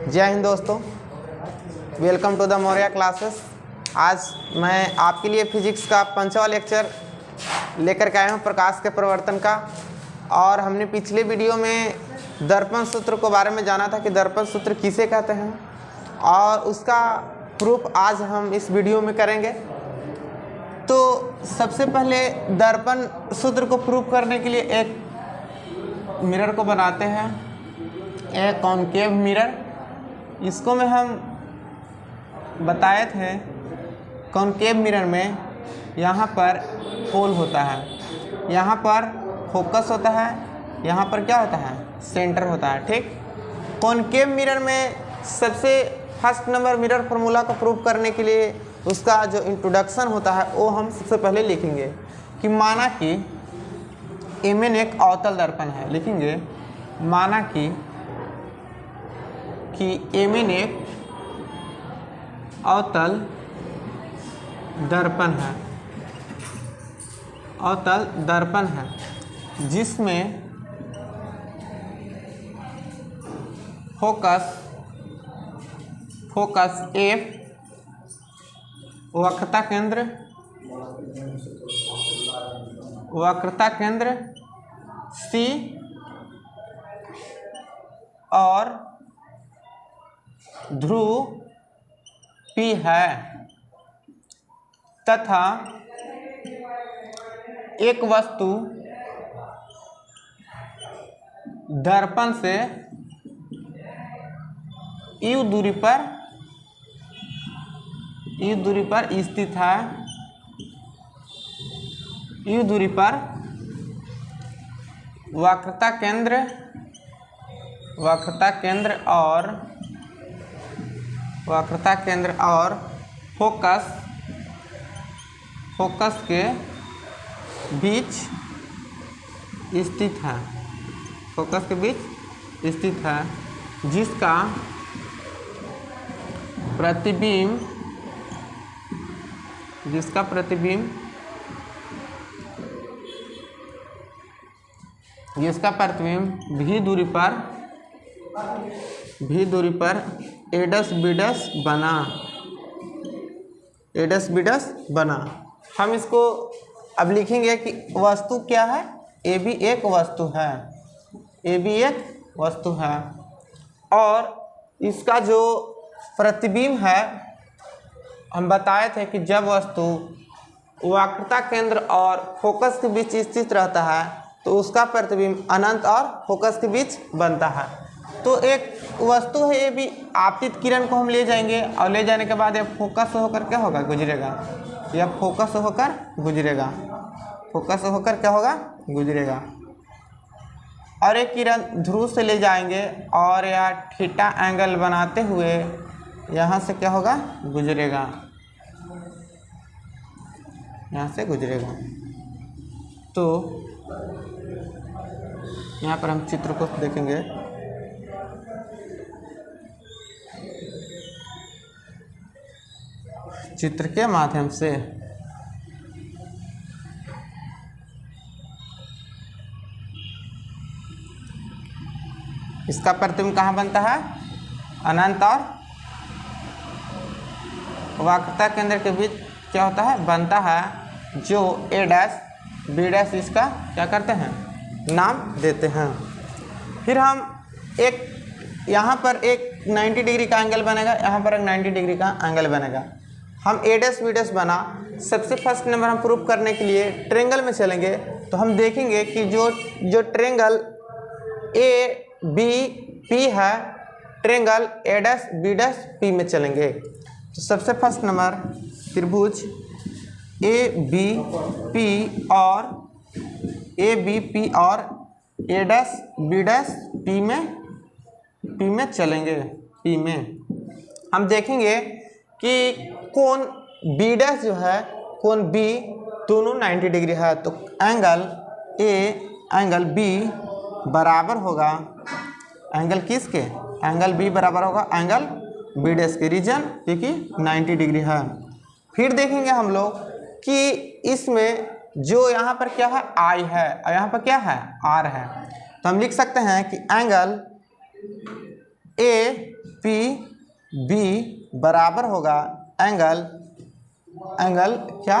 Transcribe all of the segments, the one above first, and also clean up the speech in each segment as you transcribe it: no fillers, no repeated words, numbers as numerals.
जय हिंद दोस्तों, welcome to the Maurya classes. आज मैं आपके लिए फिजिक्स का 5वां लेक्चर लेकर के आया हूँ, प्रकाश के प्रवर्तन का। और हमने पिछले वीडियो में दर्पण सूत्र को बारे में जाना था कि दर्पण सूत्र किसे कहते हैं, और उसका प्रूफ आज हम इस वीडियो में करेंगे। तो सबसे पहले दर्पण सूत्र को प्रूफ करने के लिए एक मिरर को बनाते हैं, एक कॉनकेव मिरर। इसको में हम बताए थे कॉनकेव मिरर में यहाँ पर होल होता है, यहाँ पर फोकस होता है, यहाँ पर क्या होता है, सेंटर होता है। ठीक, कॉनकेव मिरर में सबसे फर्स्ट नंबर मिरर फार्मूला को प्रूफ करने के लिए उसका जो इंट्रोडक्शन होता है वो हम सबसे पहले लिखेंगे कि माना कि Mn एक अवतल दर्पण है। लिखेंगे माना कि Mn एक अवतल दर्पण है, अवतल दर्पण है जिसमें फोकस F, वक्रता केंद्र C और ध्रुव P है, तथा एक वस्तु दर्पण से U दूरी पर स्थित है, U दूरी पर वक्रता केंद्र और फोकस के बीच स्थित है, फोकस के बीच स्थित है, जिसका प्रतिबिंब भी दूरी पर a डैश बना। हम इसको अब लिखेंगे कि वस्तु क्या है, ए भी एक वस्तु है, और इसका जो प्रतिबिंब है हम बताए थे कि जब वस्तु वक्रता केंद्र और फोकस के बीच स्थित रहता है तो उसका प्रतिबिंब अनंत और फोकस के बीच बनता है। तो एक वस्तु है, ये भी आपतित किरण को हम ले जाएंगे और ले जाने के बाद ये फोकस होकर क्या होगा, गुजरेगा। यह फोकस होकर क्या होगा, गुजरेगा। और एक किरण ध्रुव से ले जाएंगे और यह थीटा एंगल बनाते हुए यहाँ से क्या होगा, गुजरेगा, यहाँ से गुजरेगा। तो यहाँ पर हम चित्र को देखेंगे। चित्र के माध्यम से इसका प्रतिबिंब कहाँ बनता है, अनंत और वक्रता केंद्र के बीच क्या होता है, बनता है, जो a डैश b डैश इसका क्या करते हैं, नाम देते हैं। फिर हम एक यहाँ पर एक 90 डिग्री का एंगल बनेगा, यहाँ पर एक 90 डिग्री का एंगल बनेगा। हम a डैश b डैश बना, सबसे फर्स्ट नंबर हम प्रूफ करने के लिए ट्रेंगल में चलेंगे। तो हम देखेंगे कि जो ट्रेंगल a b p है, triangle a dash b dash p में चलेंगे। तो सबसे फर्स्ट नंबर त्रिभुज a b p और a dash b dash p में चलेंगे। p में हम देखेंगे कि कोण b डैश जो है, कोण b दोनों 90 डिग्री है, तो एंगल a एंगल b बराबर होगा एंगल किसके, एंगल b बराबर होगा एंगल b डैश के, रीजन क्योंकि 90 डिग्री है। फिर देखेंगे हम लोग कि इसमें जो यहाँ पर क्या है, I है, और यहाँ पर क्या है, R है। तो हम लिख सकते हैं कि एंगल A पी बी बराबर होगा एंगल क्या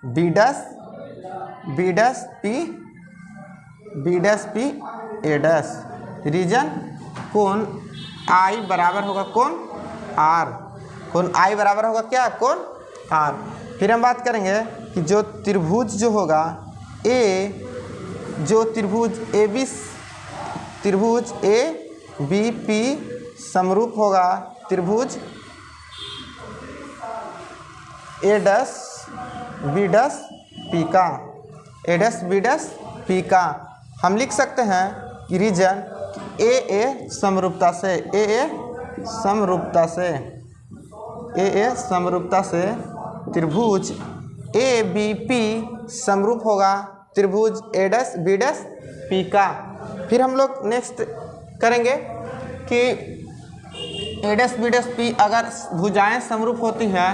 B dash P A dash. Reason कोण आई बराबर होगा कोण आर। कोण आई बराबर होगा क्या कोण आर। फिर हम बात करेंगे कि जो त्रिभुज जो होगा त्रिभुज ए बी पी समरूप होगा त्रिभुज A dash B dash P का। ए डैश बी डैश पी का हम लिख सकते हैं कि रीजन ए समरूपता से त्रिभुज ए बी पी समरूप होगा त्रिभुज A dash B dash P का। फिर हम लोग नेक्स्ट करेंगे कि A dash B dash P अगर भुजाएं समरूप होती है,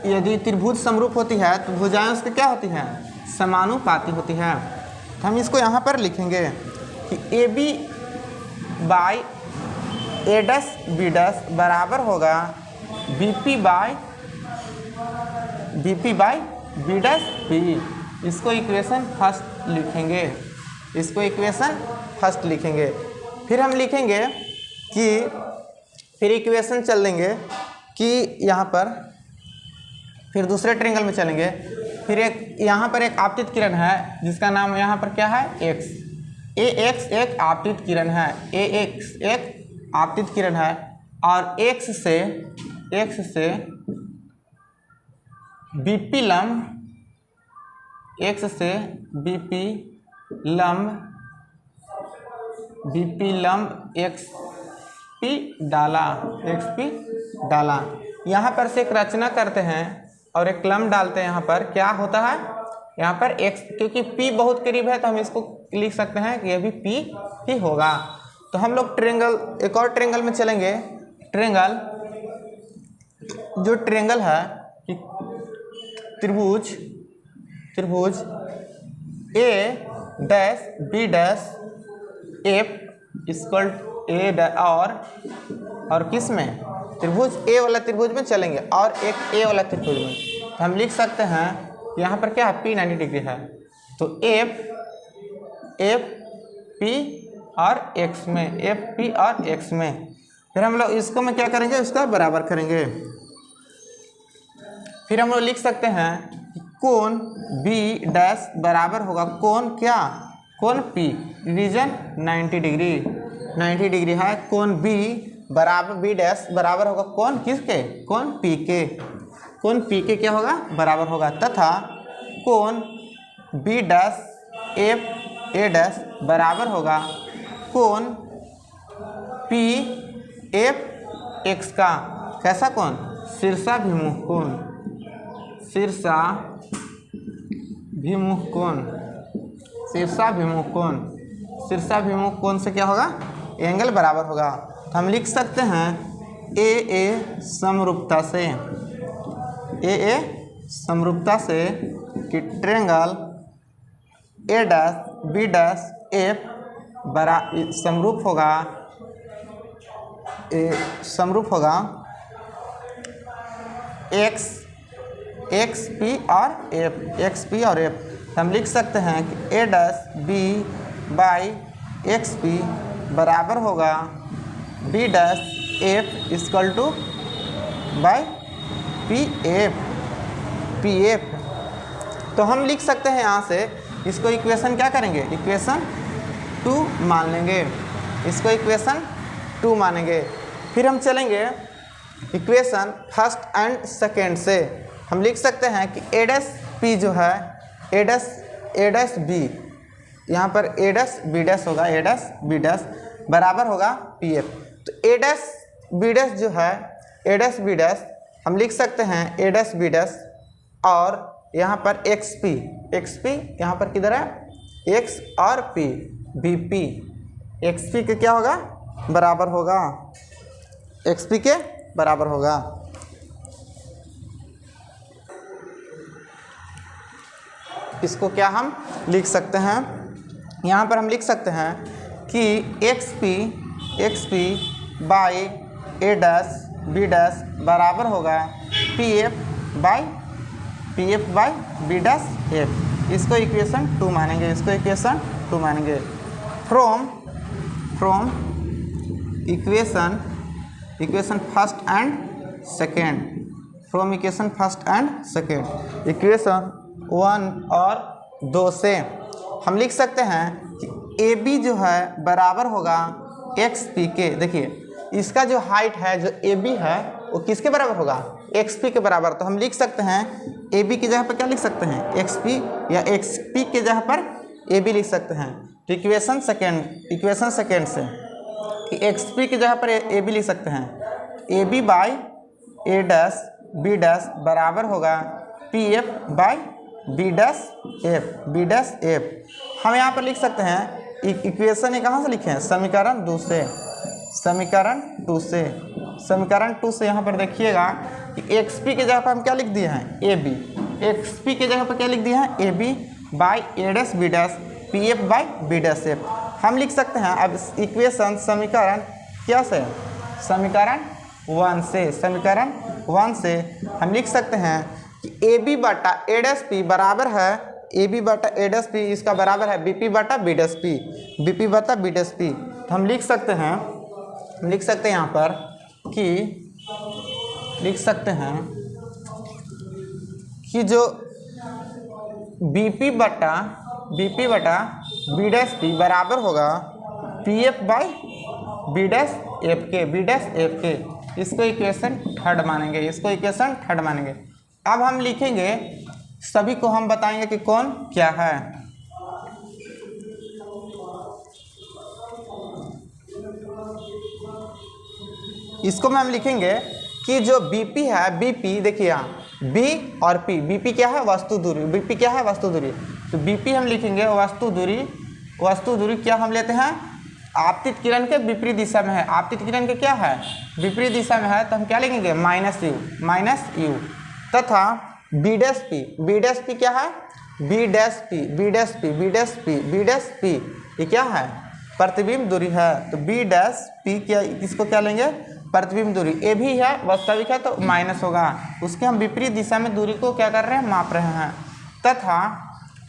यदि त्रिभुज समरूप होती है तो भुजाएं उसकी क्या होती हैं समानुपाती होती है। तो हम इसको यहाँ पर लिखेंगे कि A B by A dash B dash बराबर होगा B P by B dash P. इसको इक्वेशन फर्स्ट लिखेंगे। फिर हम लिखेंगे कि फिर इक्वेशन चल देंगे कि यहाँ पर फिर दूसरे ट्रायंगल में चलेंगे। फिर यहाँ पर एक आपतित किरण है जिसका नाम यहाँ पर क्या है एक्स। एक्स एक आपतित किरण है, एक्स एक आपतित किरण है और एक्स से बीपी लंब एक्स पी डाला। यहाँ पर से एक रचना करते हैं और एक लंब डालते हैं। यहाँ पर क्या होता है, यहाँ पर x, क्योंकि p बहुत करीब है तो हम इसको लिख सकते हैं कि यह भी p ही होगा। तो हम लोग एक और ट्रायंगल में चलेंगे। ट्रायंगल है कि त्रिभुज A dash B dash F equal A और किस में त्रिभुज ए वाला त्रिभुज में चलेंगे और एक ए वाला त्रिभुज में। तो हम लिख सकते हैं यहाँ पर क्या है P 90 डिग्री है तो एफ पी और एक्स में फिर हम लोग इसको में क्या करेंगे उसका बराबर करेंगे। फिर हम लोग लिख सकते हैं कि कोण बी डैश बराबर होगा कोण क्या कोण P। रीजन 90 डिग्री है। कोण B बराबर बी डैश बराबर होगा कोण किसके कोण P के क्या होगा बराबर होगा तथा कोण B dash F A dash बराबर होगा कोण P एफ एक्स का। कैसा कोण शीर्षाभिमुख कोण से क्या होगा एंगल बराबर होगा। तो हम लिख सकते हैं ए समरूपता से कि triangle A dash B dash F समरूप होगा एक्स पी और एफ। हम लिख सकते हैं कि A dash B by X P बराबर होगा B dash F equal to by P F. तो हम लिख सकते हैं यहाँ से इसको इक्वेशन क्या करेंगे इक्वेशन 2 मान लेंगे। फिर हम चलेंगे इक्वेशन फर्स्ट एंड सेकेंड से। हम लिख सकते हैं कि ए डैश पी जो है ए डैश बी, यहाँ पर ए डैश बी डैश होगा ए डैश बी डैश बराबर होगा पी एफ। तो ए डैश बी डैश जो है ए डैश बी डैश हम लिख सकते हैं ए डैश बी डैश और यहाँ पर एक्स पी यहाँ पर किधर है एक्स और P B P X P के क्या होगा बराबर होगा एक्स पी के बराबर होगा। इसको क्या हम लिख सकते हैं यहाँ पर हम लिख सकते हैं कि X P X P by A dash B dash बराबर होगा P F by B dash F. इसको इक्वेशन 2 मानेंगे, इसको इक्वेशन 2 मानेंगे। From equation first and second, from equation first and second, equation 1 और 2 से हम लिख सकते हैं कि ए बी जो है बराबर होगा एक्स पी के। देखिए इसका जो हाइट है जो ए बी है वो किसके बराबर होगा, एक्स पी के बराबर। तो हम लिख सकते हैं ए बी की जगह पर क्या लिख सकते हैं, एक्स पी, या एक्स पी के जगह पर ए बी लिख सकते हैं। तो इक्वेशन सेकेंड से कि एक्स पी की जगह पर ए बी लिख सकते हैं, A B by A dash B dash बराबर होगा P F by B dash F. हम यहाँ पर लिख सकते हैं इक्वेशन ये कहाँ से लिखे हैं, समीकरण 2 से। समीकरण 2 से यहाँ पर देखिएगा कि एक्स पी के जगह पर हम क्या लिख दिए हैं, ए बी। एक्स पी के जगह पर क्या लिख दिए हैं, A B by A dash B dash P F by B dash F. हम लिख सकते हैं अब इक्वेशन समीकरण क्या से, समीकरण 1 से हम लिख सकते हैं कि ए बी बटा ए डैश पी बराबर है, ए बी बटा ए डैश पी इसका बराबर है बी पी बटा B dash P, B P बटा बी डैश पी। तो हम लिख सकते हैं यहाँ पर कि लिख सकते हैं कि जो बी पी बटा बी डैश पी बराबर होगा P F by B dash F के, इसको इक्वेशन थर्ड मानेंगे, अब हम लिखेंगे सभी को, हम बताएंगे कि कौन क्या है। इसको में हम लिखेंगे कि जो बीपी है, बीपी देखिए यहाँ बी और पी, बीपी क्या है, वस्तु दूरी, तो बीपी हम लिखेंगे वस्तु दूरी क्या हम लेते हैं, आपतित किरण के विपरीत दिशा में है, आपतित किरण के क्या है, विपरीत दिशा में है, तो हम क्या लिखेंगे माइनस यू, तथा बी डैश पी क्या है, बी डैश पी ये क्या है, प्रतिबिंब दूरी है। तो बी डैश पी क्या, इसको क्या लेंगे, प्रतिबिंब दूरी। ए भी है, वास्तविक है, तो माइनस होगा, उसके हम विपरीत दिशा में दूरी को क्या कर रहे हैं, माप रहे हैं। तथा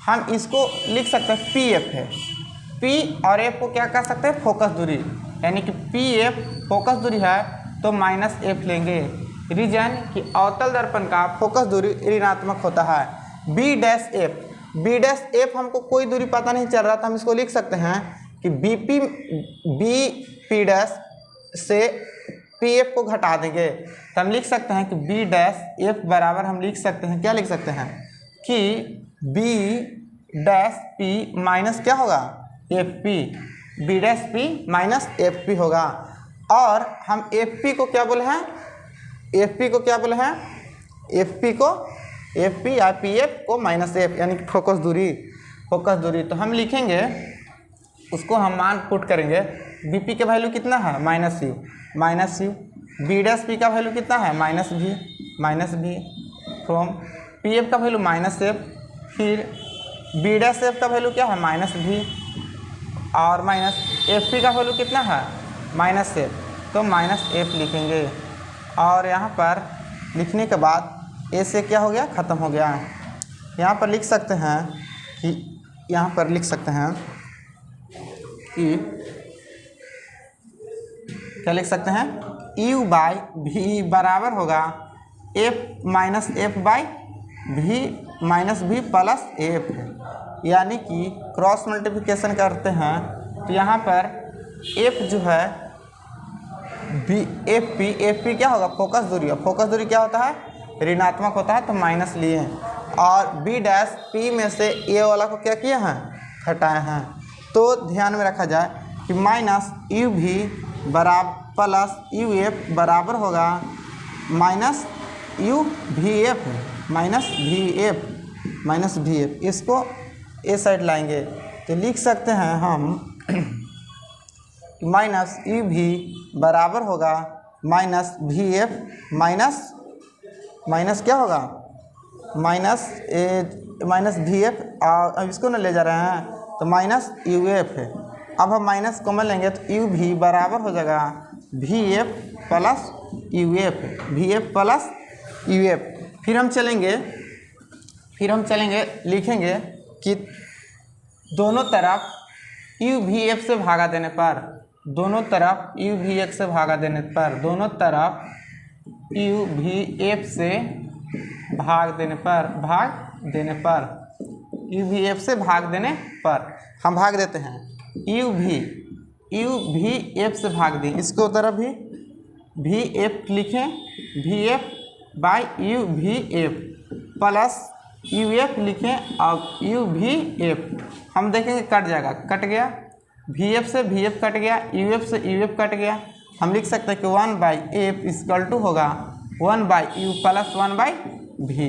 हम इसको लिख सकते हैं पी एफ है, पी और एफ को क्या कर सकते हैं, फोकस दूरी, यानी कि पी एफ फोकस दूरी है तो माइनस एफ लेंगे। रीजन कि अवतल दर्पण का फोकस दूरी ऋणात्मक होता है। बी डैश एफ हमको कोई दूरी पता नहीं चल रहा था, हम इसको लिख सकते हैं कि बी पी डैश से पी एफ को घटा देंगे, तो हम लिख सकते हैं कि बी डैश एफ बराबर हम लिख सकते हैं, क्या लिख सकते हैं कि बी डैश पी माइनस क्या होगा, F P, B dash P minus F P होगा। और हम एफ पी को क्या बोले हैं, एफ पी या पी एफ को माइनस एफ, यानी कि फोकस दूरी। तो हम लिखेंगे उसको हम मान पुट करेंगे, बी पी का वैल्यू कितना है, minus U, B dash P का वैल्यू कितना है, माइनस भी, फ्रॉम पी एफ का वैल्यू माइनस एफ, फिर बी डैश एफ का वैल्यू क्या है, माइनस भी, और माइनस एफ पी का वैल्यू कितना है, माइनस एफ, तो माइनस एफ लिखेंगे। और यहाँ पर लिखने के बाद ए से क्या हो गया, ख़त्म हो गया। यहाँ पर लिख सकते हैं कि क्या लिख सकते हैं, यू बाई भी बराबर होगा एफ माइनस एफ बाई भी माइनस भी प्लस एफ, यानी कि क्रॉस मल्टीप्लिकेशन करते हैं तो यहाँ पर एफ जो है बी एफ पी क्या होगा, फोकस दूरी क्या होता है, ऋणात्मक होता है, तो माइनस लिए। और बी डैश पी में से ए वाला को क्या किए हैं, हटाए हैं। तो ध्यान में रखा जाए कि माइनस यू भी बराबर प्लस यू एफ बराबर होगा माइनस यू भी एफ माइनस भी एफ, इसको ए साइड लाएंगे तो लिख सकते हैं हम माइनस यू भी बराबर होगा माइनस भी एफ माइनस क्या होगा, माइनस भी एफ, और अब इसको ना ले जा रहे हैं तो माइनस यू एफ है, अब हम माइनस कॉमन लेंगे तो यू भी बराबर हो जाएगा V F plus U F, V F plus U F. फिर हम चलेंगे लिखेंगे कि दोनों तरफ यू वी एफ से भागा देने पर, दोनों तरफ यू वी एफ से भागा देने पर, दोनों तरफ यू वी एफ से भाग देने पर यू वी एफ से भाग देने पर हम भाग देते हैं यू भी एफ से भाग दें, इसको तरफ भी एफ लिखें, वी एफ बाई यू भी एफ प्लस यू एफ लिखें और यू भी एफ। हम देखेंगे कट जाएगा, कट गया, वी एफ से वी एफ कट गया, यू एफ से यू एफ कट गया। हम लिख सकते हैं कि 1/f इक्वल टू होगा 1/u प्लस 1/v।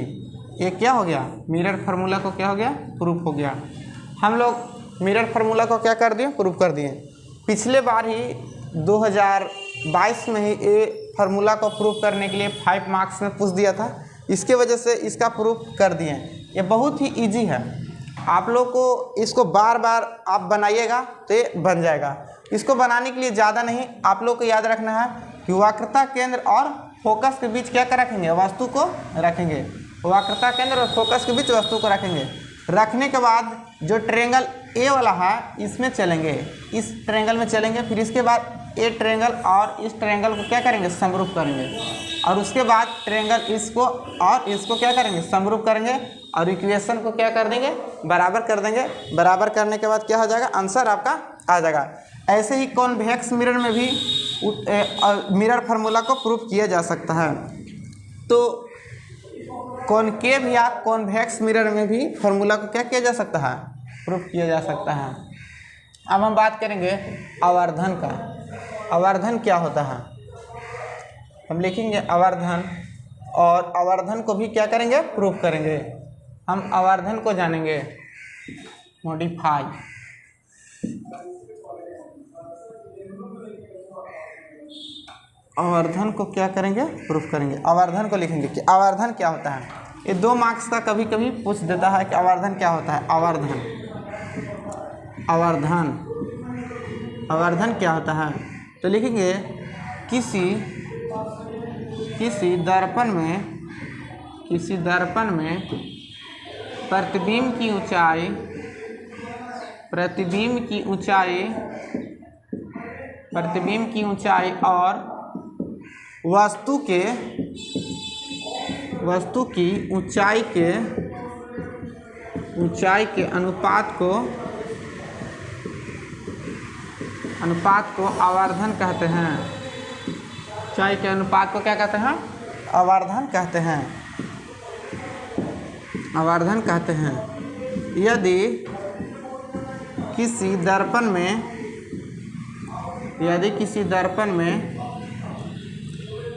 ये क्या हो गया, मिरर फार्मूला को क्या हो गया, प्रूफ हो गया। हम लोग मिरर फार्मूला को क्या कर दिए, प्रूफ कर दिए। पिछले बार ही 2022 में ही ये फार्मूला को प्रूफ करने के लिए 5 मार्क्स में पूछ दिया था, इसके वजह से इसका प्रूफ कर दिए। ये बहुत ही इजी है, आप लोग को इसको बार बार आप बनाइएगा तो ये बन जाएगा। इसको बनाने के लिए ज़्यादा नहीं, आप लोग को याद रखना है कि वक्रता केंद्र और फोकस के बीच क्या रखेंगे, वस्तु को रखेंगे। वक्रता केंद्र और फोकस के बीच वस्तु को रखेंगे। रखने के बाद जो ट्रायंगल ए वाला है इसमें चलेंगे, इस ट्रायंगल में चलेंगे। फिर इसके बाद ए ट्रायंगल और इस ट्रायंगल को क्या करेंगे, समरूप करेंगे। और उसके बाद ट्रायंगल इसको और इसको क्या करेंगे, समरूप करेंगे और इक्वेशन को क्या कर देंगे, बराबर कर देंगे। बराबर करने के बाद क्या हो जाएगा, आंसर आपका आ जाएगा। ऐसे ही कॉन्वेक्स मिरर में भी मिरर फार्मूला को प्रूफ किया जा सकता है। तो कॉनकेव या कॉन्वेक्स मिरर में भी फार्मूला को क्या किया जा सकता है, प्रूफ किया जा सकता है। अब हम बात करेंगे आवर्धन का। आवर्धन क्या होता है, हम लिखेंगे आवर्धन, और आवर्धन को भी क्या करेंगे, प्रूफ करेंगे। हम आवर्धन को जानेंगे, मॉडिफाई। आवर्धन को क्या करेंगे, प्रूफ करेंगे। आवर्धन को लिखेंगे कि आवर्धन क्या होता है। ये 2 मार्क्स का कभी कभी पूछ देता है कि आवर्धन क्या होता है। आवर्धन क्या होता है, तो लिखेंगे किसी दर्पण में प्रतिबिंब की ऊंचाई और वस्तु की ऊंचाई के अनुपात को आवर्धन कहते हैं। ऊंचाई के अनुपात को क्या कहते हैं, आवर्धन कहते हैं। यदि किसी दर्पण में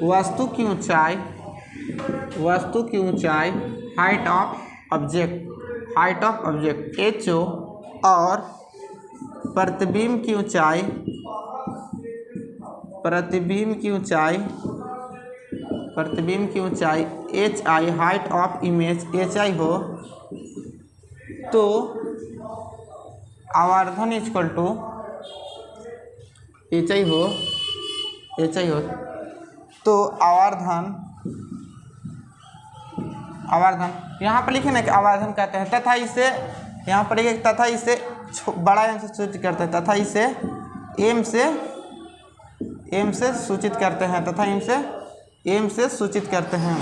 वस्तु की ऊंचाई हाइट ऑफ ऑब्जेक्ट HO और प्रतिबिंब की ऊंचाई HI height of image HI हो, तो आवर्धन इक्वल टू HI हो, तो आवर्धन यहाँ पर लिखे ना कि आवर्धन कहते हैं, तथा इसे यहाँ पर लिखे तथा इसे बड़ा एम से सूचित करते हैं, तथा इसे एम से सूचित करते हैं, तथा एम से सूचित करते हैं।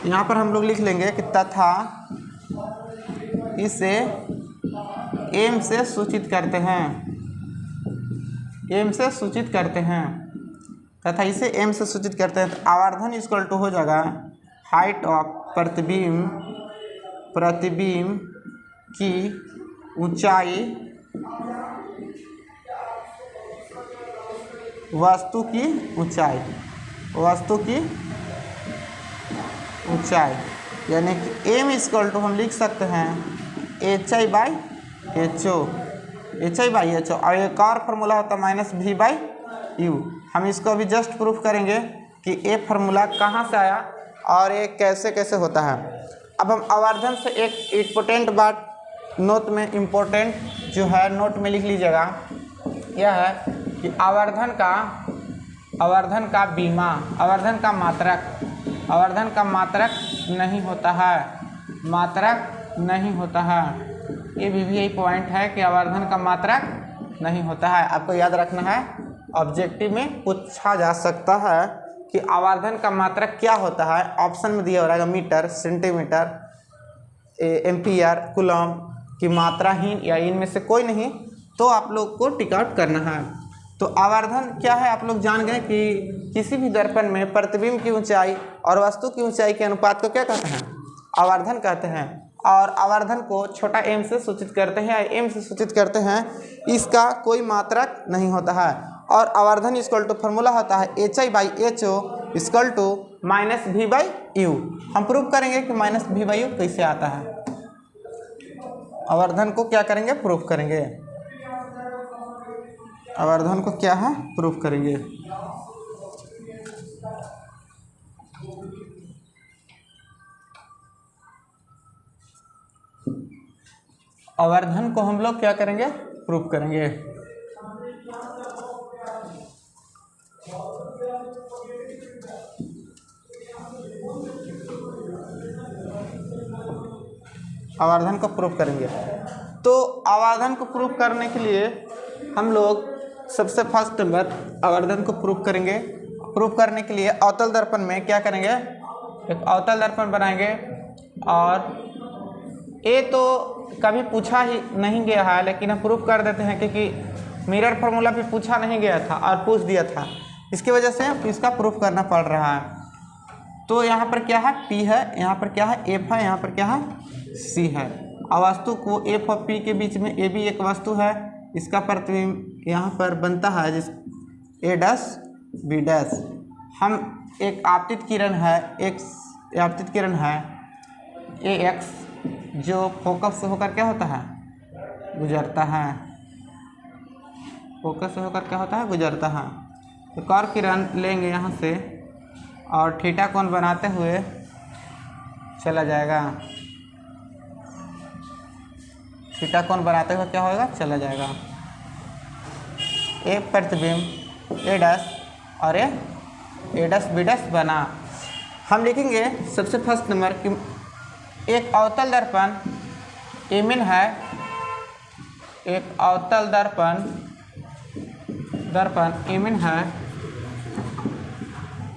यहाँ पर हम लोग लिख लेंगे कि तथा इसे एम से सूचित करते हैं, तथा इसे एम से सूचित करते हैं। तो आवर्धन इक्वल टू हो जाएगा हाइट ऑफ प्रतिबिंब की ऊंचाई वस्तु की ऊंचाई, यानी कि एम इक्वल टू हम लिख सकते हैं HI/HO। और एक और फार्मूला होता है -V/U। हम इसको अभी जस्ट प्रूफ करेंगे कि ये फार्मूला कहाँ से आया और ये कैसे होता है। अब हम आवर्धन से एक इम्पोर्टेंट बात नोट में इम्पोर्टेंट जो है नोट में लिख लीजिएगा, यह है कि आवर्धन का बीमा, आवर्धन का मात्रक नहीं होता है, मात्रक नहीं होता है। ये भी यही पॉइंट है कि आवर्धन का मात्रक नहीं होता है। आपको याद रखना है, ऑब्जेक्टिव में पूछा जा सकता है कि आवर्धन का मात्रक क्या होता है। ऑप्शन में दिया हो रहेगा मीटर, सेंटीमीटर, एम्पियर, कूलम की मात्राहीन या इनमें से कोई नहीं, तो आप लोग को टिक आउट करना है। तो आवर्धन क्या है आप लोग जान गए कि किसी भी दर्पण में प्रतिबिंब की ऊंचाई और वस्तु की ऊंचाई के अनुपात को क्या कहते हैं, आवर्धन कहते हैं। और आवर्धन को छोटा एम से सूचित करते हैं, एम से सूचित करते हैं, इसका कोई मात्रक नहीं होता है। और आवर्धन इक्वल टू फॉर्मूला होता है HI/HO इक्वल टू -V/U। हम प्रूव करेंगे कि -V/U कैसे आता है। आवर्धन को क्या करेंगे, प्रूफ करेंगे। आवर्धन को क्या है, प्रूफ करेंगे। आवर्धन को हम लोग क्या करेंगे, प्रूफ करेंगे। आवर्धन को प्रूफ करेंगे। तो आवर्धन को प्रूफ करने के लिए हम लोग सबसे फर्स्ट नंबर आवर्धन को प्रूफ करेंगे। प्रूफ करने के लिए अवतल दर्पण में क्या करेंगे, एक अवतल दर्पण बनाएंगे। और ये तो कभी पूछा ही नहीं गया है, लेकिन हम प्रूफ कर देते हैं क्योंकि मिरर फार्मूला भी पूछा नहीं गया था और पूछ दिया था, इसकी वजह से इसका प्रूफ करना पड़ रहा है। तो यहाँ पर क्या है, P है, यहाँ पर क्या है, F है, यहाँ पर क्या है, C है। और वस्तु को F और P के बीच में A भी एक वस्तु है, इसका प्रतिबिंब यहाँ पर बनता है जिस A', B'। हम एक आपतित किरण है, एक आपतित किरण है AX जो फोकस से होकर क्या होता है, गुजरता है, फोकस से होकर क्या होता है, गुजरता है। एक और किरण लेंगे यहाँ से और थीटा कोण बनाते हुए चला जाएगा, थीटा कोण बनाते हुए क्या होगा, चला जाएगा। एक प्रतिबिंब A' और A', बना। हम लिखेंगे सबसे फर्स्ट नंबर कि एक अवतल दर्पण एमिन है, एक अवतल दर्पण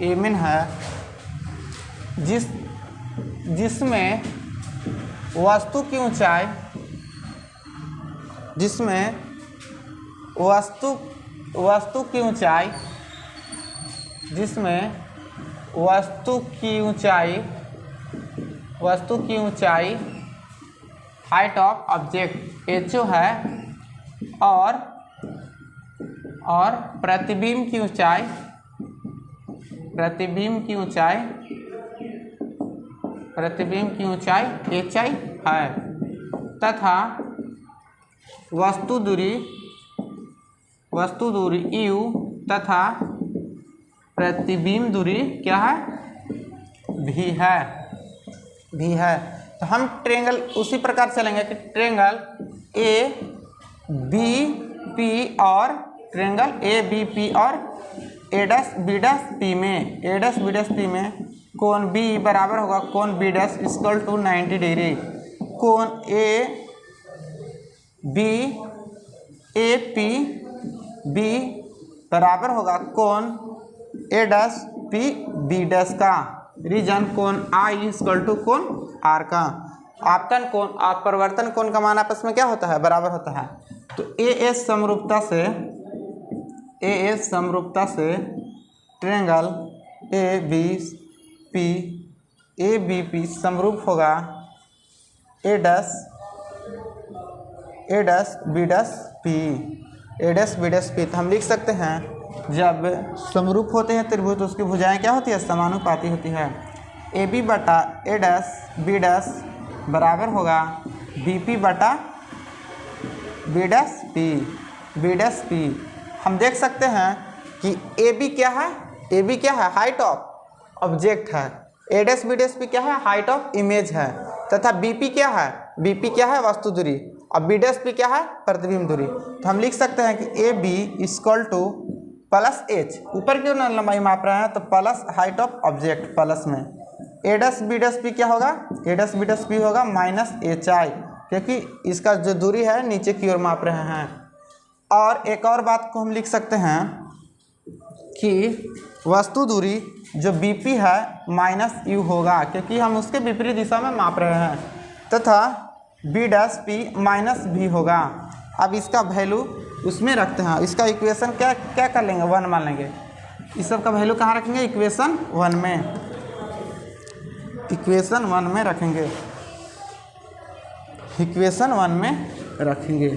एमिन है जिसमें वस्तु की ऊंचाई, वस्तु की ऊंचाई हाइट ऑफ ऑब्जेक्ट HO है और प्रतिबिंब की ऊंचाई HI है तथा वस्तु दूरी U तथा प्रतिबिंब दूरी क्या है, भी है। तो हम ट्रेंगल उसी प्रकार चलेंगे कि ट्रेंगल ABP और ट्रेंगल ABP और A', B', में कोण B बराबर होगा कोण B' इक्वल टू 90 डिग्री। कोण ABAPB बराबर होगा कोण A'B' का। रीजन कोण I इक्वल टू कोण R का। आपतन कोण और परिवर्तन कोण का मान आपस में क्या होता है, बराबर होता है। तो AS समरूपता से ट्रेंगल ABP समरूप होगा A'B', तो हम लिख सकते हैं जब समरूप होते हैं त्रिभुज तो उसकी भुजाएं क्या होती है, समानुपाती होती है। AB बटा A'B' बराबर होगा BP बटा B'P। हम देख सकते हैं कि AB क्या है, हाइट ऑफ ऑब्जेक्ट है, A'B' क्या है, हाइट ऑफ इमेज है, तथा BP क्या है, बी पी क्या है? वस्तु दूरी। और बी डैश पी क्या है? प्रतिबिंब दूरी। तो हम लिख सकते हैं कि A B equal to plus H, ऊपर क्यों ना लंबाई माप रहे हैं तो plus height of object plus में, A dash B dash P क्या होगा? A dash B dash P होगा माइनस एच आई, क्योंकि इसका जो दूरी है नीचे की ओर माप रहे हैं। और एक और बात को हम लिख सकते हैं कि वस्तु दूरी जो बी पी है माइनस यू होगा, क्योंकि हम उसके विपरीत दिशा में माप रहे हैं, तथा बी डैश पी माइनस भी होगा। अब इसका वैल्यू उसमें रखते हैं, इसका इक्वेशन क्या क्या कर लेंगे? 1 मान लेंगे। इस सब का वैल्यू कहाँ रखेंगे? इक्वेशन 1 में, इक्वेशन 1 में रखेंगे, इक्वेशन 1 में रखेंगे,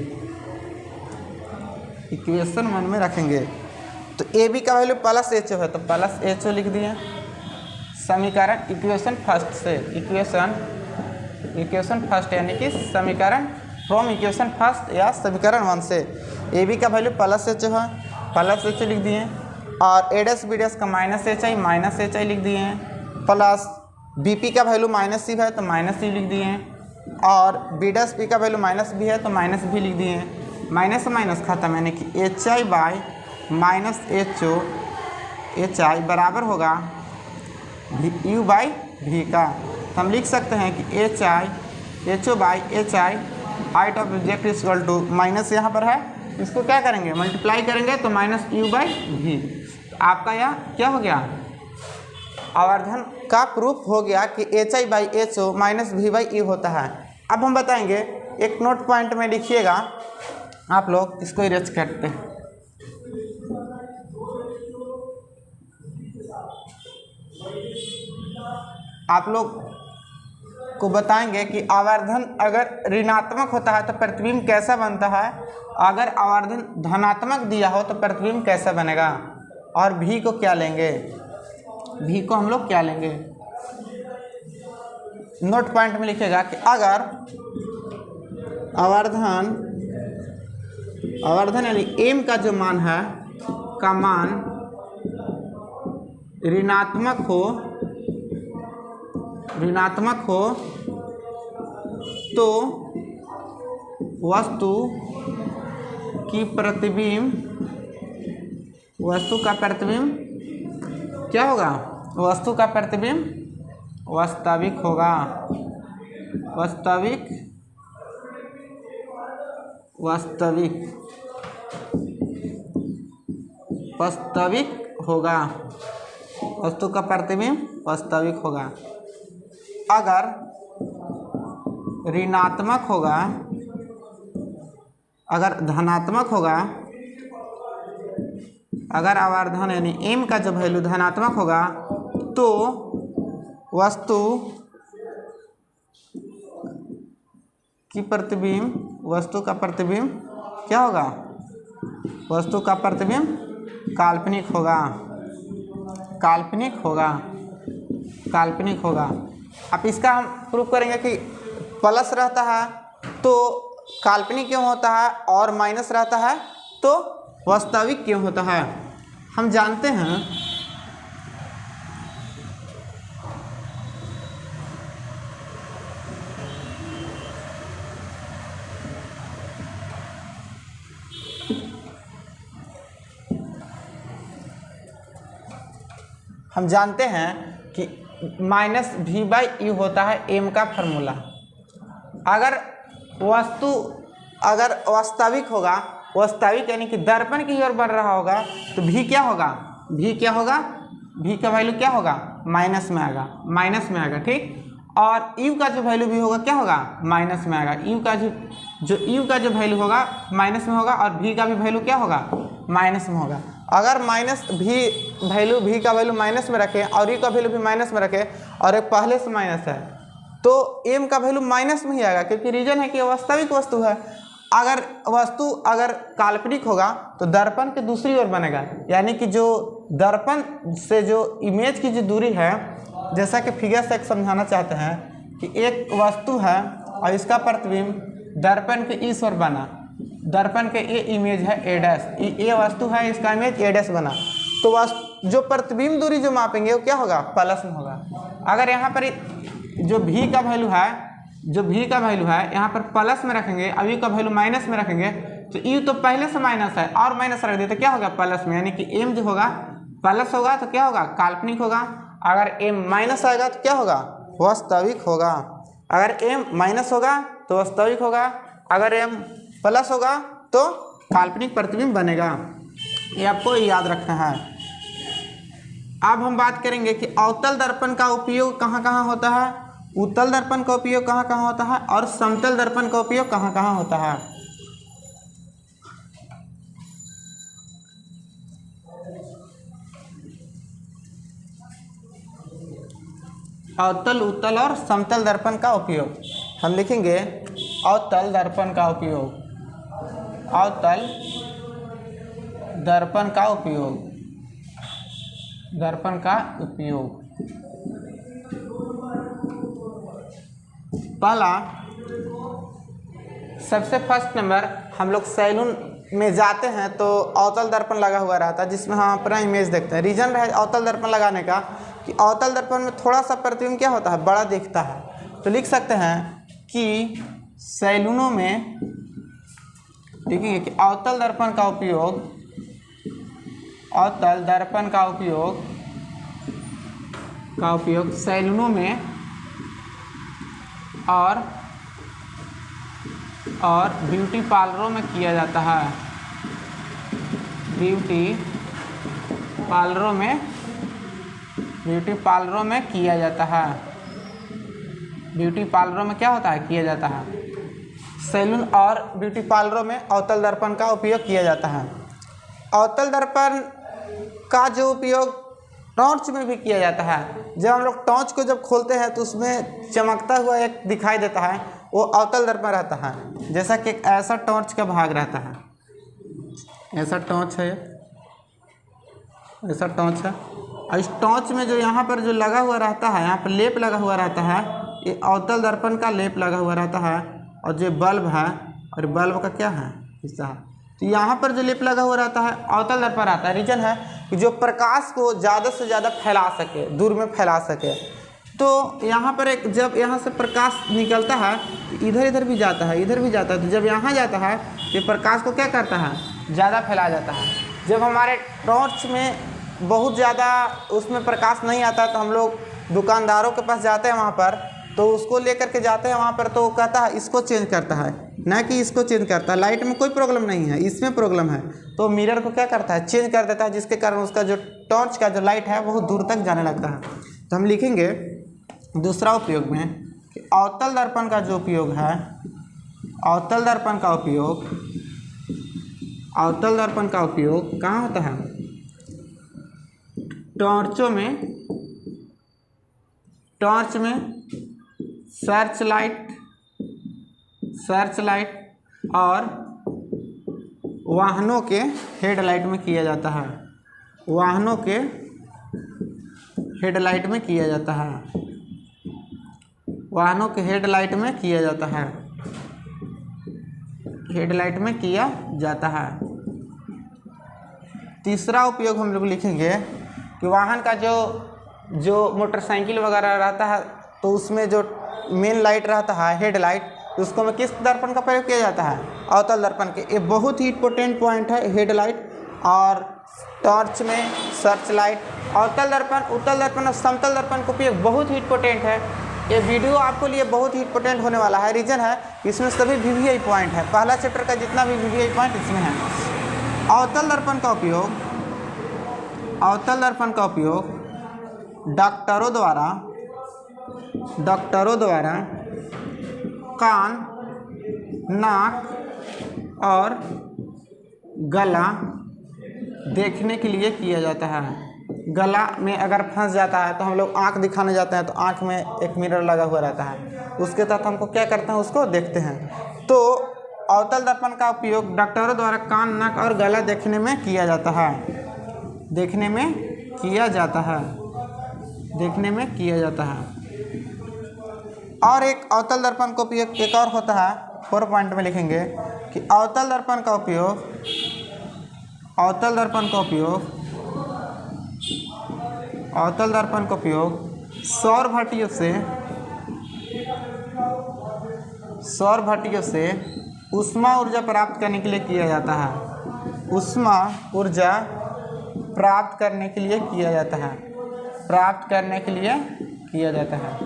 इक्वेशन 1 में रखेंगे। तो ए बी का वैल्यू प्लस एच है तो प्लस एच लिख दिए समीकरण इक्वेशन फर्स्ट से, इक्वेशन फर्स्ट यानी कि समीकरण फ्रॉम इक्वेशन फर्स्ट या समीकरण 1 से ए बी का वैल्यू प्लस एच है, प्लस एच लिख दिए। और ए डैश बी डैश का माइनस एच आई लिख दिए, प्लस बी पी का वैल्यू माइनस सी है तो माइनस सी लिख दिए, और बी डैश पी का वैल्यू माइनस बी है तो माइनस भी लिख दिए। माइनस से माइनस खत्म, यानी कि H I by minus H आई बराबर होगा यू बाई भी का। तो हम लिख सकते हैं कि H O by H I height of object is equal to minus यहाँ पर है, इसको क्या करेंगे? मल्टीप्लाई करेंगे तो माइनस यू बाई भी। आपका यह क्या हो गया? आवर्धन का प्रूफ हो गया कि H I by H O minus भी बाई यू होता है। अब हम बताएंगे, एक नोट पॉइंट में लिखिएगा, आप लोग इसको इरेज करते हैं। आप लोग को बताएंगे कि आवर्धन अगर ऋणात्मक होता है तो प्रतिबिंब कैसा बनता है, अगर आवर्धन धनात्मक दिया हो तो प्रतिबिंब कैसा बनेगा, और भी को क्या लेंगे? भी को हम लोग क्या लेंगे? नोट पॉइंट में लिखेगा कि अगर आवर्धन यानी एम का जो मान है का मान ऋणात्मक हो तो वस्तु का प्रतिबिंब क्या होगा? वस्तु का प्रतिबिंब वास्तविक होगा, वास्तविक होगा, वस्तु का प्रतिबिंब वास्तविक होगा। अगर ऋणात्मक होगा, अगर धनात्मक होगा, अगर आवर्धन यानी m का जो वैल्यू धनात्मक होगा तो वस्तु का प्रतिबिंब क्या होगा? वस्तु का प्रतिबिंब काल्पनिक होगा। अब इसका हम प्रूफ करेंगे कि प्लस रहता है तो काल्पनिक क्यों होता है, और माइनस रहता है तो वास्तविक क्यों होता है। हम जानते हैं कि माइनस भी बाई यू होता है एम का फार्मूला। अगर वास्तविक होगा, वास्तविक यानी कि दर्पण की ओर बढ़ रहा होगा तो भी क्या होगा? भी का वैल्यू क्या होगा? माइनस में आएगा, ठीक। और यू का जो वैल्यू भी होगा क्या होगा? माइनस में आएगा। यू का जो वैल्यू होगा माइनस में होगा, और भी का भी वैल्यू क्या होगा? माइनस में होगा। अगर भी का वैल्यू माइनस में रखें और यू का वैल्यू भी माइनस में रखें, और एक पहले से माइनस है तो एम का वैल्यू माइनस में ही आएगा, क्योंकि रीजन है कि वास्तविक वस्तु है। अगर काल्पनिक होगा तो दर्पण की दूसरी ओर बनेगा, यानी कि जो दर्पण से जो इमेज की जो दूरी है, जैसा कि फिगर से एक समझाना चाहते हैं कि एक वस्तु है और इसका प्रतिबिंब दर्पण के इस ओर बना, दर्पण के ये इमेज है ए डैश, ये वस्तु है, इसका इमेज ए डैश बना, तो जो प्रतिबिंब दूरी जो मापेंगे वो क्या होगा? प्लस में होगा। अगर यहाँ पर जो भी का वैल्यू है जो v का वैल्यू है यहाँ पर प्लस में रखेंगे, अब u का वैल्यू माइनस में रखेंगे, तो u तो पहले से माइनस है और माइनस रख दिए तो क्या होगा प्लस में, यानी कि m जो होगा प्लस होगा तो क्या होगा काल्पनिक होगा। अगर m माइनस आएगा तो क्या होगा वास्तविक होगा। अगर m माइनस होगा तो वास्तविक होगा, अगर m प्लस होगा तो काल्पनिक प्रतिबिंब बनेगा। ये आपको याद रखना है। अब हम बात करेंगे कि अवतल दर्पण का उपयोग कहाँ कहाँ होता है, उत्तल दर्पण का उपयोग कहाँ कहाँ होता है और समतल दर्पण का उपयोग कहाँ कहाँ होता है। अवतल, उत्तल और समतल दर्पण का उपयोग हम लिखेंगे। अवतल दर्पण का उपयोग, अवतल दर्पण का उपयोग, दर्पण का उपयोग। पहला सबसे फर्स्ट नंबर हम लोग सैलून में जाते हैं तो अवतल दर्पण लगा हुआ रहता है जिसमें हम अपना इमेज देखते हैं। रीजन रहे अवतल दर्पण लगाने का कि अवतल दर्पण में थोड़ा सा प्रतिबिंब क्या होता है बड़ा दिखता है। तो लिख सकते हैं कि सैलूनों में देखिए कि अवतल दर्पण का उपयोग, अवतल दर्पण का उपयोग सैलूनों में और ब्यूटी पार्लरों में किया जाता है। ब्यूटी पार्लरों में किया जाता है। ब्यूटी पार्लरों में क्या होता है किया जाता है। सैलून और ब्यूटी पार्लरों में अवतल दर्पण का उपयोग किया जाता है। अवतल दर्पण का जो उपयोग टॉर्च में भी किया जाता है। जब हम लोग टॉर्च को जब खोलते हैं तो उसमें चमकता हुआ एक दिखाई देता है, वो अवतल दर्पण रहता है। जैसा कि ऐसा टॉर्च का भाग रहता है, ऐसा टॉर्च है, ऐसा टॉर्च है। और इस टॉर्च में जो यहाँ पर जो लगा हुआ रहता है, यहाँ पर लेप लगा हुआ रहता है, ये अवतल दर्पण का लेप लगा हुआ रहता है। और जो बल्ब है, और बल्ब का क्या है हिस्सा है, तो यहाँ पर जो लेप लगा हुआ रहता है अवतल दर्पण रहता है। रीजन है कि जो प्रकाश को ज़्यादा से ज़्यादा फैला सके, दूर में फैला सके। तो यहाँ पर एक जब यहाँ से प्रकाश निकलता है इधर इधर भी जाता है, इधर भी जाता है, तो जब यहाँ जाता है ये प्रकाश को क्या करता है ज़्यादा फैला जाता है। जब हमारे टॉर्च में बहुत ज़्यादा उसमें प्रकाश नहीं आता तो हम लोग दुकानदारों के पास जाते हैं, वहाँ पर तो उसको लेकर के जाते हैं वहाँ पर, तो वो कहता है इसको चेंज करता है, ना कि इसको चेंज करता है। लाइट में कोई प्रॉब्लम नहीं है, इसमें प्रॉब्लम है, तो मिरर को क्या करता है चेंज कर देता है, जिसके कारण उसका जो टॉर्च का जो लाइट है बहुत दूर तक जाने लगता है। तो हम लिखेंगे दूसरा उपयोग में कि अवतल दर्पण का जो उपयोग है, अवतल दर्पण का उपयोग, अवतल दर्पण का उपयोग कहाँ होता है टॉर्चों में, टॉर्च में, सर्च लाइट और वाहनों के हेडलाइट में किया जाता है। वाहनों के हेडलाइट में किया जाता है, वाहनों के हेडलाइट में किया जाता है, हेडलाइट में किया जाता है। तीसरा उपयोग हम लोग लिखेंगे कि वाहन का जो मोटरसाइकिल वगैरह रहता है तो उसमें जो मेन लाइट रहता है हेडलाइट, उसको में किस दर्पण का प्रयोग किया जाता है अवतल दर्पण के। ये बहुत ही इंपॉर्टेंट पॉइंट है, हेडलाइट और टॉर्च में सर्च लाइट। अवतल दर्पण, उत्तल दर्पण और समतल दर्पण का उपयोग बहुत ही इंपॉर्टेंट है। ये वीडियो आपको लिए बहुत ही इंपॉर्टेंट होने वाला है। रीजन है इसमें सभी VVI पॉइंट है, पहला चैप्टर का जितना भी VVI पॉइंट इसमें है। अवतल दर्पण का उपयोग, अवतल दर्पण का उपयोग डॉक्टरों द्वारा कान, नाक और गला देखने के लिए किया जाता है। गला में अगर फंस जाता है तो हम लोग आँख दिखाने जाते हैं तो आँख में एक मिरर लगा हुआ रहता है, उसके तहत हमको क्या करते हैं उसको देखते हैं। तो अवतल दर्पण का उपयोग डॉक्टरों द्वारा कान, नाक और गला देखने में किया जाता है, देखने में किया जाता है, देखने में किया जाता है। और एक अवतल दर्पण का उपयोग एक और होता है, 4 पॉइंट में लिखेंगे कि अवतल दर्पण का उपयोग, अवतल दर्पण का उपयोग, अवतल दर्पण का उपयोग सौर भट्टियों से, सौर भट्टियों से ऊष्मा ऊर्जा प्राप्त करने के लिए किया जाता है। ऊष्मा ऊर्जा प्राप्त करने के लिए किया जाता है। प्राप्त करने के लिए किया जाता है।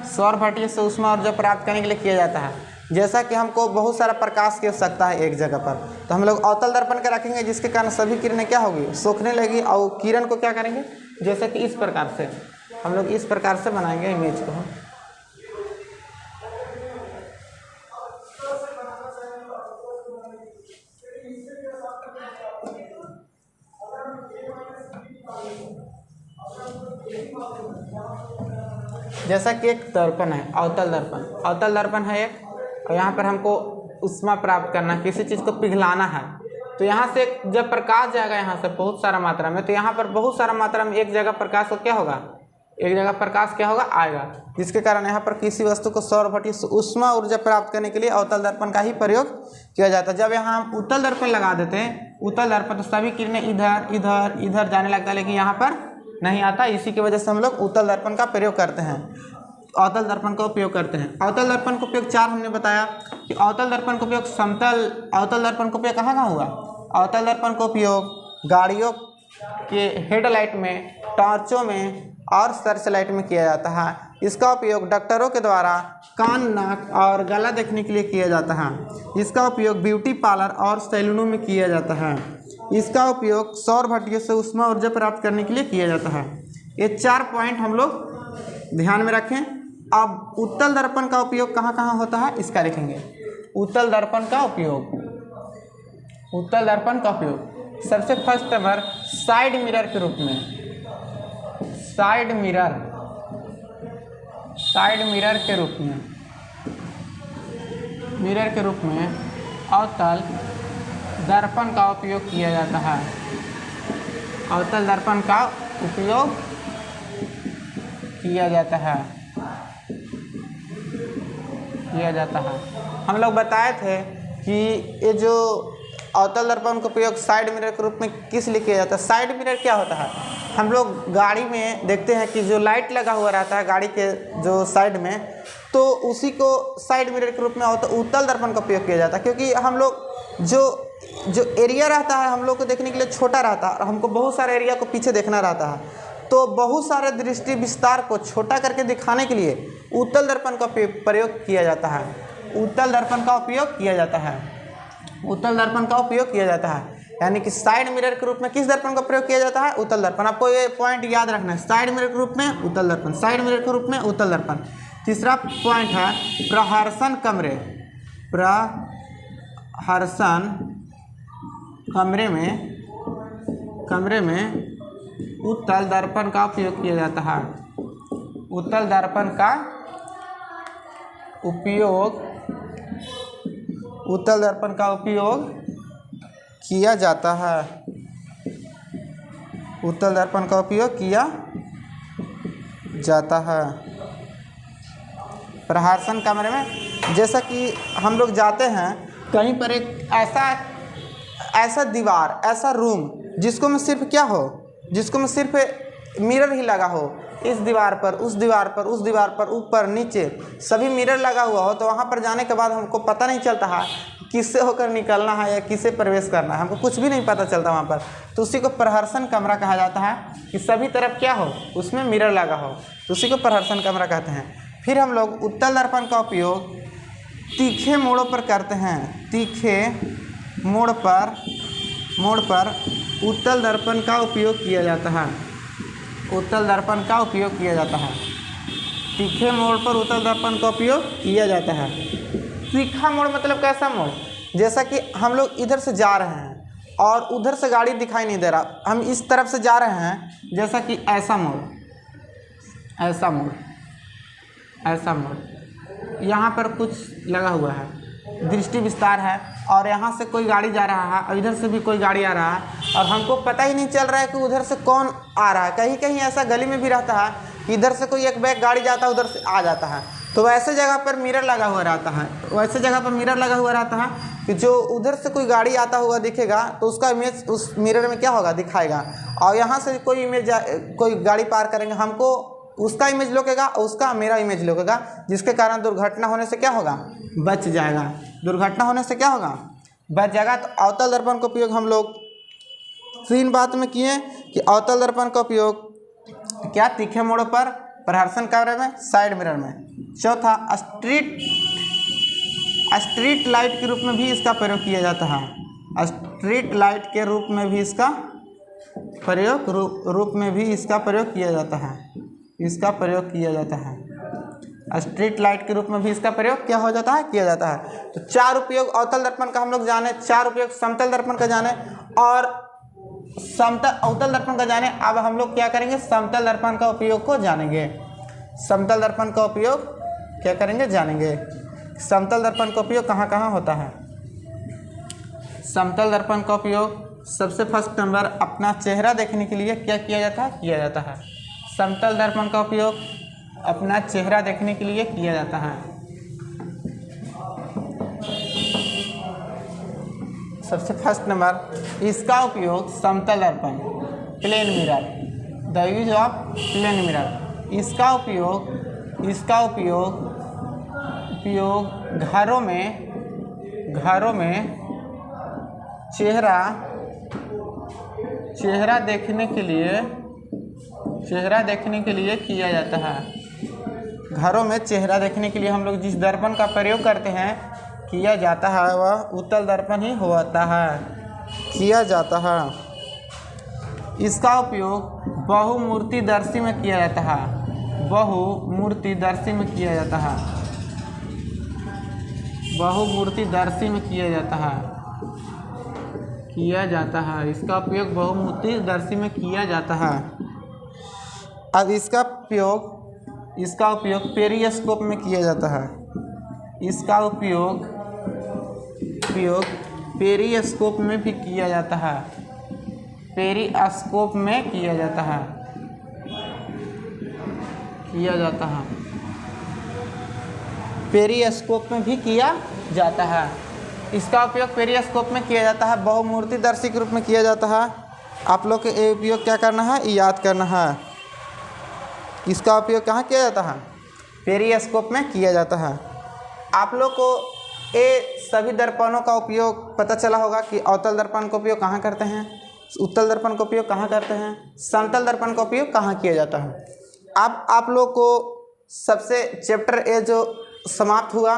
सौर भट्टियों से ऊष्मा ऊर्जा प्राप्त करने के लिए किया जाता है। जैसा कि हमको बहुत सारा प्रकाश की आवश्यकता है एक जगह पर, तो हम लोग अवतल दर्पण का रखेंगे, जिसके कारण सभी किरणें क्या होगी, सोखने लगेगी और किरण को क्या करेंगे, जैसे कि इस प्रकार से हम लोग इस प्रकार से बनाएंगे इमेज को। जैसा कि एक दर्पण है, अवतल दर्पण, अवतल दर्पण है एक, और यहाँ पर हमको ऊष्मा प्राप्त करना, किसी चीज़ को पिघलाना है, तो यहाँ से जब प्रकाश जाएगा यहाँ से बहुत सारा मात्रा में, तो यहाँ पर बहुत सारा मात्रा में एक जगह प्रकाश को क्या होगा, एक जगह प्रकाश क्या होगा, आएगा, जिसके कारण यहाँ पर किसी वस्तु को सौर भट्टी से ऊष्मा ऊर्जा प्राप्त करने के लिए अवतल दर्पण का ही प्रयोग किया जाता है। जब यहाँ हम उत्तल दर्पण लगा देते हैं, उत्तल दर्पण, तो सभी किरणें इधर इधर इधर जाने लगता है, लेकिन यहाँ पर नहीं आता। इसी की वजह से हम लोग उत्तल दर्पण का प्रयोग करते हैं, अवतल दर्पण का उपयोग करते हैं। अवतल दर्पण का उपयोग 4 हमने बताया कि अवतल दर्पण का उपयोग समतल, अवतल दर्पण का उपयोग कहाँ कहाँ हुआ, अवतल दर्पण का उपयोग गाड़ियों के हेडलाइट में, टॉर्चों में और सर्च लाइट में किया जाता है। इसका उपयोग डॉक्टरों के द्वारा कान, नाक और गला देखने के लिए किया जाता है। इसका उपयोग ब्यूटी पार्लर और सैलूनों में किया जाता है। इसका उपयोग सौर भट्टियों से ऊष्मा ऊर्जा प्राप्त करने के लिए किया जाता है। ये 4 पॉइंट हम लोग ध्यान में रखें। अब उत्तल दर्पण का उपयोग कहाँ कहाँ होता है, इसका लिखेंगे। उत्तल दर्पण का उपयोग, उत्तल दर्पण का उपयोग सबसे फर्स्ट नंबर साइड मिरर के रूप में, साइड मिरर, साइड मिरर के रूप में, मिरर के रूप में अवतल दर्पण का उपयोग किया जाता है। अवतल दर्पण का उपयोग किया जाता है, किया जाता है। हम लोग बताए थे कि ये जो अवतल दर्पण का उपयोग साइड मिरर के रूप में किस लिए किया जाता है। साइड मिरर क्या होता है, हम लोग गाड़ी में देखते हैं कि जो लाइट लगा हुआ रहता है गाड़ी के जो साइड में, तो उसी को साइड मिरर के रूप में उत्तल दर्पण का उपयोग किया जाता है। क्योंकि हम लोग जो एरिया रहता है हम लोग को देखने के लिए छोटा रहता है और हमको बहुत सारे एरिया को पीछे देखना रहता है, तो बहुत सारे दृष्टि विस्तार को छोटा करके दिखाने के लिए उत्तल दर्पण का प्रयोग किया जाता है। उत्तल दर्पण का उपयोग किया जाता है, उत्तल दर्पण का उपयोग किया जाता है। यानी कि साइड मिरर के रूप में किस दर्पण का प्रयोग किया जाता है, उत्तल दर्पण। आपको ये पॉइंट याद रखना है, साइड मिरर के रूप में उत्तल दर्पण, साइड मिरर के रूप में उत्तल दर्पण। तीसरा पॉइंट है प्रहर्षण कमरे, प्रहर्षण कमरे में उत्तल दर्पण का उपयोग किया जाता है। उत्तल दर्पण का उपयोग, उत्तल दर्पण का उपयोग किया जाता है। उत्तल दर्पण का उपयोग किया जाता है प्रहर्षण कमरे में। जैसा कि हम लोग जाते हैं कहीं पर, एक ऐसा दीवार, ऐसा रूम जिसको में सिर्फ क्या हो, जिसको में सिर्फ मिरर ही लगा हो, इस दीवार पर, उस दीवार पर, उस दीवार पर, ऊपर नीचे सभी मिरर लगा हुआ हो, तो वहाँ पर जाने के बाद हमको पता नहीं चलता है किससे होकर निकलना है या किससे प्रवेश करना है, हमको कुछ भी नहीं पता चलता वहाँ पर। तो उसी को प्रहर्षण कमरा कहा जाता है कि सभी तरफ क्या हो, उसमें मिरर लगा हो, तो उसी को प्रहर्षण कमरा कहते हैं। फिर हम लोग उत्तल दर्पण का उपयोग तीखे मोड़ों पर करते हैं। तीखे मोड़ पर उत्तल दर्पण का उपयोग किया जाता है। उत्तल दर्पण का उपयोग किया जाता है। तीखे मोड़ पर उत्तल दर्पण का उपयोग किया जाता है। तीखा मोड़ मतलब कैसा मोड़, जैसा कि हम लोग इधर से जा रहे हैं और उधर से गाड़ी दिखाई नहीं दे रहा, हम इस तरफ से जा रहे हैं, जैसा कि ऐसा मोड़, ऐसा मोड़, ऐसा मोड़, यहाँ पर कुछ लगा हुआ है, दृष्टि विस्तार है, और यहाँ से कोई गाड़ी जा रहा है और इधर से भी कोई गाड़ी आ रहा है, और हमको पता ही नहीं चल रहा है कि उधर से कौन आ रहा है। कहीं कहीं ऐसा गली में भी रहता है कि इधर से कोई एक बैग गाड़ी जाता है, उधर से आ जाता है, तो वैसे जगह पर मिरर लगा हुआ रहता है, वैसे जगह पर मिरर लगा हुआ रहता है कि जो उधर से कोई गाड़ी आता हुआ दिखेगा तो उसका इमेज उस मिरर में क्या होगा, दिखाएगा। और यहाँ से कोई इमेज कोई गाड़ी पार करेंगे, हमको उसका इमेज लोकेगा, उसका मेरा इमेज लोकेगा, जिसके कारण दुर्घटना होने से क्या होगा, बच जाएगा। दुर्घटना होने से क्या होगा, बच जाएगा। तो अवतल दर्पण का उपयोग हम लोग 3 बात में किए कि अवतल दर्पण का उपयोग क्या, तीखे मोड़ों पर, प्रहर्षण कैमरे में, साइड मिरर में। चौथा, स्ट्रीट लाइट के रूप में भी इसका प्रयोग किया जाता है। स्ट्रीट लाइट के रूप में भी इसका प्रयोग किया जाता है। इसका प्रयोग किया जाता है। स्ट्रीट लाइट के रूप में भी इसका प्रयोग क्या हो जाता है, किया जाता है। तो 4 उपयोग अवतल दर्पण का हम लोग जाने, 4 उपयोग समतल दर्पण का जाने और अवतल दर्पण का जाने। अब हम लोग क्या करेंगे, समतल दर्पण का उपयोग को जानेंगे। समतल दर्पण का उपयोग क्या करेंगे, जानेंगे। समतल दर्पण का उपयोग कहाँ कहाँ होता है। समतल दर्पण का उपयोग सबसे फर्स्ट नंबर अपना चेहरा देखने के लिए क्या किया जाता है, किया जाता है। समतल दर्पण का उपयोग अपना चेहरा देखने के लिए किया जाता है। सबसे फर्स्ट नंबर इसका उपयोग समतल दर्पण, plane mirror, the use of plane mirror. इसका उपयोग घरों में चेहरा देखने के लिए किया जाता है। घरों में चेहरा देखने के लिए हम लोग जिस दर्पण का प्रयोग करते हैं किया जाता है वह उत्तल दर्पण ही होता है, किया जाता है। इसका उपयोग बहुमूर्तिदर्शी में किया जाता है। बहुमूर्तिदर्शी में किया जाता है। इसका उपयोग बहुमूर्तिदर्शी में किया जाता है। अब इसका उपयोग पेरिस्कोप में किया जाता है। इसका उपयोग पेरिस्कोप में भी किया जाता है। पेरिस्कोप में किया जाता है। पेरिस्कोप में भी किया जाता है। इसका उपयोग पेरिस्कोप में किया जाता है, बहुमूर्तिदर्शी के रूप में किया जाता है। आप लोग को ये उपयोग क्या करना है, याद करना है। इसका उपयोग कहाँ किया जाता है, पेरिस्कोप में किया जाता है। आप लोग को ये सभी दर्पणों का उपयोग पता चला होगा कि अवतल दर्पण का उपयोग कहाँ करते हैं, उत्तल दर्पण का उपयोग कहाँ करते हैं, समतल दर्पण का उपयोग कहाँ किया जाता है। अब आप लोग को सबसे चैप्टर ए जो समाप्त हुआ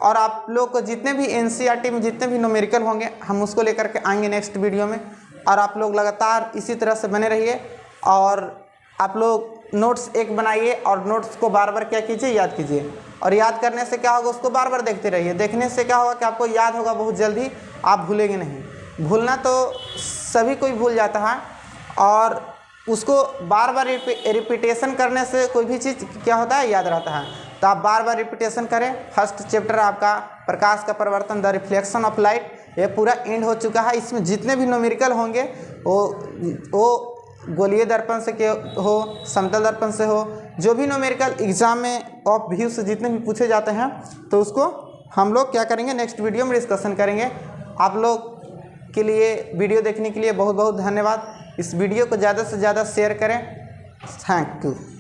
और आप लोग को जितने भी एनसीईआरटी में जितने भी न्यूमेरिकल होंगे हम उसको लेकर के आएंगे नेक्स्ट वीडियो में। और आप लोग लगातार इसी तरह से बने रहिए और आप लोग नोट्स एक बनाइए और नोट्स को बार बार क्या कीजिए, याद कीजिए। और याद करने से क्या होगा, उसको बार बार देखते रहिए। देखने से क्या होगा कि आपको याद होगा बहुत जल्दी, आप भूलेंगे नहीं। भूलना तो सभी कोई भूल जाता है और उसको बार बार रिपीटेशन करने से कोई भी चीज़ क्या होता है, याद रहता है। तो आप बार बार रिपीटेशन करें। फर्स्ट चैप्टर आपका प्रकाश का परिवर्तन, द रिफ्लेक्शन ऑफ लाइट, ये पूरा एंड हो चुका है। इसमें जितने भी न्यूमेरिकल होंगे वो गोलीय दर्पण से हो, समतल दर्पण से हो, जो भी न्यूमेरिकल एग्जाम में ऑफ व्यू से जितने भी पूछे जाते हैं तो उसको हम लोग क्या करेंगे, नेक्स्ट वीडियो में डिस्कशन करेंगे। आप लोग के लिए वीडियो देखने के लिए बहुत बहुत धन्यवाद। इस वीडियो को ज़्यादा से ज़्यादा शेयर करें। Thank you.